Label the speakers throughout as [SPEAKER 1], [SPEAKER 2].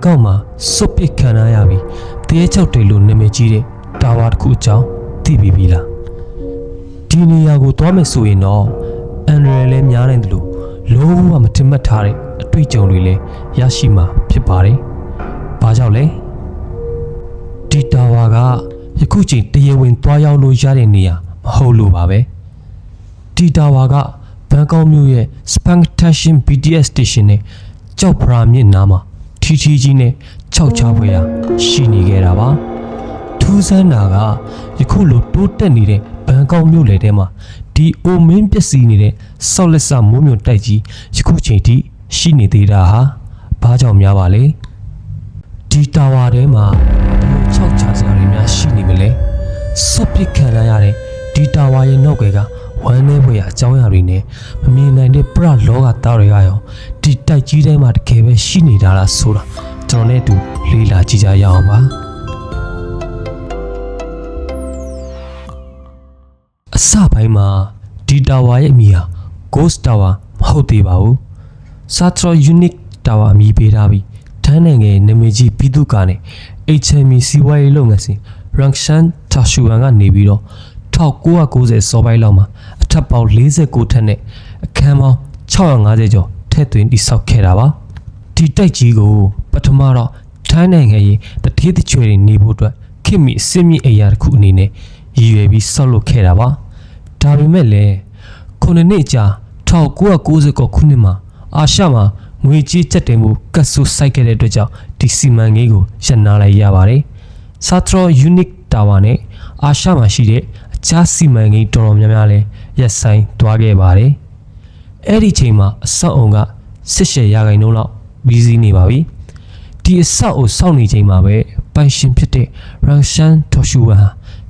[SPEAKER 1] ကောက်မှာစွပ်ပစ်ခံရပြီးတဲချောက်တယ်လို့နာမည်ကြီးတဲ့တာဝါတစ်ခုအကြောင်းသိပြီးပြီလားဒီနေရာကိုသွားမယ်ဆိုရင်တော့အန်ရယ်လည်းများနိုင်တယ်လို့လုံးဝမထင်မှတ်ထားတဲ့အတွေ့အကြုံတွေလည်းရရှိမှာဖြစ်ပါတယ်။ဘာကြောင့်လဲဒီတာဝါကယခုချိန်တရားဝင်သွားရောက်လို့ရတဲ့နေရာမဟုတ်လို့ပါပဲဒီတာဝါကဘန်ကောက်မြို့ရဲ့ Spangtation BTS Station နဲ့ကြောက်ဖရာမြစ်နားမှာထီကြီးနဲ့ခြောက်ချဖွယ်ရာရှိနေခဲ့တာပါထူးဆန်းတာကယခုလိုတိုးတက်နေတဲ့ဘန်ကောက်မြို့လေထဲမှာဒီအိုမင်းပျက်စီးနေတဲ့ဆောက်လက်စမိုးမြုံတိုက်ကြီးယခုချိန်ထိရှိနေသေးတာဟာဘာကြောင့်များပါလဲဒီတာဝါထဲမှာခြောက်ချစရာတွေများရှိနေမလဲစွပ်ပစ်ခံရတဲ့ဒီတာဝါရဲ့နောက်ကဝမ်းနေဖွယ်အကြောင်းအရာတွေနဲ့မမြင်နိုင်တဲ့ပရလောကသားတွေကရောဒီတိုက်ကြီးထဲမှာတကယ်ပဲရှိနေတာလားဆိုတာကျွန်တော်နဲ့အတူလေ့လာကြည့်ကြရအောင်ပါအစပိုင်းမှာဒီတာဝါရဲ့အမည်ဟာ Ghost Tower မဟုတ်သေးပါဘူး Satro Unique Tower အမည်ပေးထားပြီးထိုင်းနိုင်ငံရဲ့နာမည်ကြီးပြည်သူ့ကားနဲ့ HME စီးပွားရေးလုပ်ငန်းစဉ် Rangshan Tashuan ကနေပြီးတော့1990စောပိုင်းလောက်မှာအထက်ပေါင်း49ထက်နဲ့အခန်းပေါင်း650ကျော်ထည့်သွင်းတည်ဆောက်ခဲ့တာပါဒီတိုက်ကြီးကိုပထမတော့ထိုင်းနိုင်ငံရဲ့တတိယချွေတွေနေဖို့အတွက်ခင်မီအစစ်မြစ်အရာတစ်ခုအနေနဲ့ရည်ရွယ်ပြီးဆောက်လုပ်ခဲ့တာပါဒါပေမဲ့လည်း9နှစ်ကြာ1990ခုနှစ်မှာအာရှမှာငွေကြေးကျပ်တင်မှုကတ်ဆူစိုက်ခဲ့တဲ့အတွက်ကြောင့်ဒီစီမံကိန်းကိုရပ်နားလိုက်ရပါတယ် Satro Unique Tower နဲ့အာရှမှာရှိတဲ့အခြားစီမံကိန်းတော်တော်များများလည်းရပ်ဆိုင်းသွားခဲ့ပါတယ်အဲ့ဒီချိန်မှာအဆောက်အုံက80%လောက်ပြီးစီးနေပါပြီဒီအဆောက်အုံစောင့်နေချိန်မှာပဲပိုင်ရှင်ဖြစ်တဲ့ Rangshan Tashuan ဟာ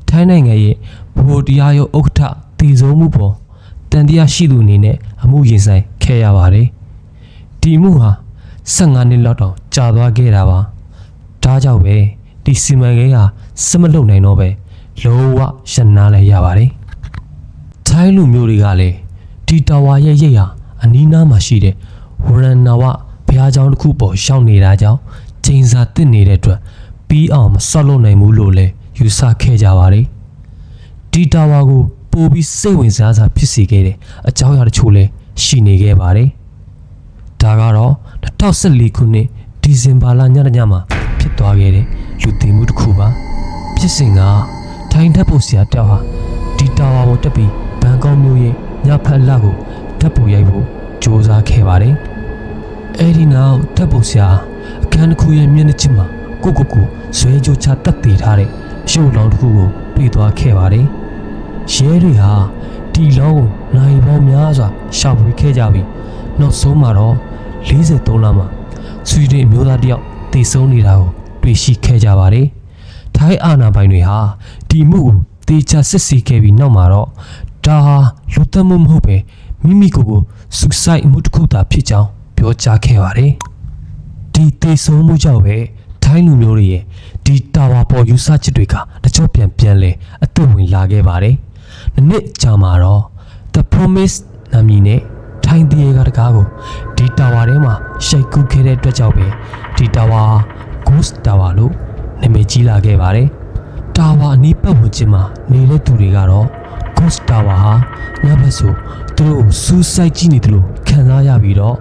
[SPEAKER 1] ထိုင်းနိုင်ငံရဲ့ဗဟိုတရားရုံးဥက္ကဋ္ဌတည်ဆုံးမှုပေါ်တန်တရားရှိသူအနေနဲ့အမှုရင်ဆိုင်ခဲ့ရပါတယ်ဒီမှုဟာ15နှစ်လောက်တောင်ကြာသွားခဲ့တာပါဒါကြောင့်ပဲဒီစီမံကိန်းဟာစမလုပ်နိုင်တော့ပဲလုံးဝရှင်းနာလိုက်ရပါတယ်ထိုင်းလူမျိုးတွေကလည်းဒီတာဝါရဲ့ရိပ်ဟာအနီးနားမှာရှိတဲ့ဝရဏဝဘုရားကျောင်းတစ်ခုပေါ်ရောက်နေတာကြောင့်ချိန်စာတစ်နေတဲ့အတွက်ပြီးအောင်မဆောက်လုပ်နိုင်ဘူးလို့လည်းယူဆခဲ့ကြပါတယ်ဒီတာဝါကိုပိုပြီးစိတ်ဝင်စားစရာဖြစ်စေခဲ့တဲ့အကြောင်းအရာတချို့လည်းရှိနေခဲ့ပါတယ်ဒါကတော့2014ခုနှစ်ဒီဇင်ဘာလညမှာဖြစ်သွားခဲ့တဲ့လူသိမှုတစ်ခုပါဖြစ်စဉ်ကထိုင်းဓာတ်ပုံဆရာတယောက်ဟာဒီတာဝါပေါ်တက်ပြီးဘန်ကောက်မြို့ရဲ့ညဖက်လက်ကိုဓာတ်ပုံရိုက်ဖို့ကြိုးစားခဲ့ပါတယ်အဲဒီနောက်ဓာတ်ပုံဆရာအခန်းတစ်ခုရဲ့မျက်နှာချင်းမှာကိုဇွဲကြိုးချတက်တည်ထားတဲ့ရုပ်လောင်းတစ်ခုကိုတွေ့သွားခဲ့ပါတယ်ရဲတွေဟာဒီလောင်းကိုနိုင်ပေါင်းများစွာရှာဖွေခဲ့ကြပြီးနောက်ဆုံးမှာတော့43လမှာဆွီဒင်မျိုးသားတယောက်တည်ဆုံးနေတာကိုတွေ့ရှိခဲ့ကြပါတယ်ထိုင်းအာဏာပိုင်တွေဟာဒီမှုကိုတေချာစစ်ဆေးခဲ့ပြီးနောက်မှာတော့ဒါဟာလူသတ်မှုမဟုတ်ပဲမိမိကိုယ်ကိုစုစိုက်မှုတစ်ခုသာဖြစ်ကြောင်းပြောကြားခဲ့ပါတယ်ဒီတေဆုံးမှုကြောင့်ပဲထိုင်းလူမျိုးတွေရဲ့ဒီတာဝါပေါ်ယူဆချက်တွေကတချို့ပြန်လဲအသက်ဝင်လာခဲ့ပါတယ်နှစ်ကြာမှာတော့ The Promise နာမည်နဲ့ထိုင်းပြည်ကတကားကိုဒီတာဝါထဲမှာရှိုက်ကူးခဲ့တဲ့အတွက်ကြောင့်ပဲဒီတာဝါ Ghost Tower လို့နာမည်ကြီးလာခဲ့ပါတယ်တာဝါအနီးပတ်ဝန်းကျင်မှာနေတဲ့သူတွေကတော့ Ghost Tower ဟာညဘက်ဆိုသူတို့စူးစိုက်ကြည့်နေတယ်လို့ခံစားရပြီးတော့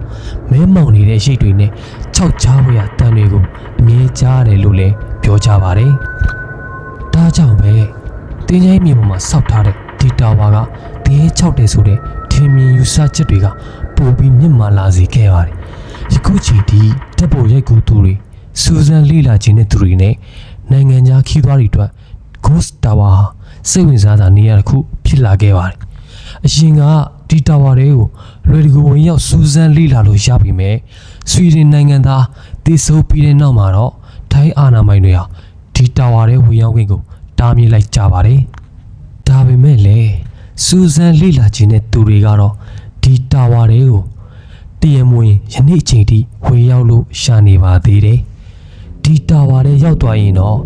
[SPEAKER 1] မဲမောင်နေတဲ့ရိတ်တွေနဲ့ခြောက်ချားဝရတန်တွေကိုအမြဲကြားရတယ်လို့လည်းပြောကြပါတယ်ဒါကြောင့်ပဲတင်းချိုင်းမြေပေါ်မှာဆောက်ထားတဲ့ဒီတာဝါကတင်း6တယ်ဆိုတဲ့ထင်မြင်ယူဆချက်တွေကပိုပြီးမြင့်မားလာစေခဲ့ပါတယ်ယခုချိန်ဒီတပ်ပေါ်ရိုက်ကူသူတွေစူးစမ်းလေ့လာခြင်းတဲ့သူတွေနဲ့နိုင်ငံခြားခီးသွားတွေအတွက် Ghost Tower စိတ်ဝင်စားတာနေရာတစ်ခုဖြစ်လာခဲ့ပါတယ်အရင်ကဒီတာဝါတွေကိုလွယ်တကူဝင်ရောက်စူးစမ်းလေ့လာလို့ရပြီမဲ့ဆွီဒင်နိုင်ငံသားတည်ဆိုးပြီးတဲ့နောက်မှာတော့ထိုင်းအာဏာပိုင်တွေဟာဒီတာဝါတွေဝင်ရောက်ခွင့်ကိုတားမြစ်လိုက်ကြပါတယ်ဒါပေမဲ့လည်းစူးစမ်းလေ့လာခြင်းတဲ့သူတွေကတော့ဒီတာဝါတွေကိုတည်ရမွေယနေ့ချိန်ထိဝင်ရောက်လို့ရှာနေပါသေးတယ်ဒီတာဝါတွေရောက်သွားရင်တော့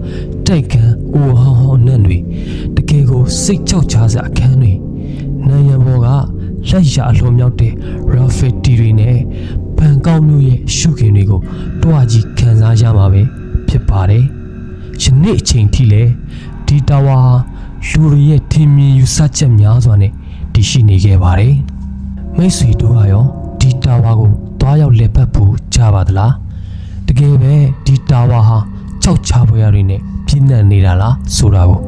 [SPEAKER 1] တိုက်ခန်းအိုဟောင်းဟောင်းနဲ့တွေတကယ်ကိုစိတ်ချောက်ချစရာအခန်းတွေနိုင်ရန်ပေါ်ကလက်ရအလွန်မြောက်တဲ့ graffiti တွေနဲ့ပ ဘန်ကောက်မြို့ရဲ့ရှုခင်တွေကိုတွားကြီးခံစားရမှာပဲဖြစ်ပါတယ်။ယနေ့အချိန်ထိလည်းဒီတာဝါလူတွေရဲ့ထင်မြင်ယူဆချက်များစွာနဲ့တည်ရှိနေခဲ့ပါတယ်။မိတ်ဆွေတို့ကရောဒီတာဝါကိုတွားရောက်လက်ပတ်ဖို့ကြပါသလား။တကယ်ပဲဒီတာဝါဟာကြောက်ချဖွယ်ရတွေနဲ့ပြည့်နှံ့နေတာလားဆိုတာကို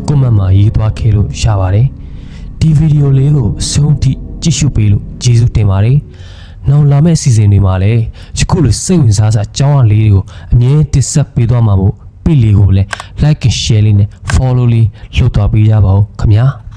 [SPEAKER 1] ကွန်မန့်မှာရေးသွားခဲ့လို့ရပါတယ်။ဒီဗီဒီယိုလေးကိုအဆုံးထိကြည့်ရှုပေးလို့ကျေးဇူးတင်ပါတယ်။နောက်လာမယ့်အစီအစဉ်တွေမှာလည်းယခုလိုစိတ်ဝင်စားစရာအကြောင်းအရာလေးတွေကိုအမြဲတင်ဆက်ပေးသွားမှာမို့ပြည်လေးကိုလည်း like and share လေးနဲ့ follow လေးလုပ်သွားပေးကြပါဦးခင်ဗျာ။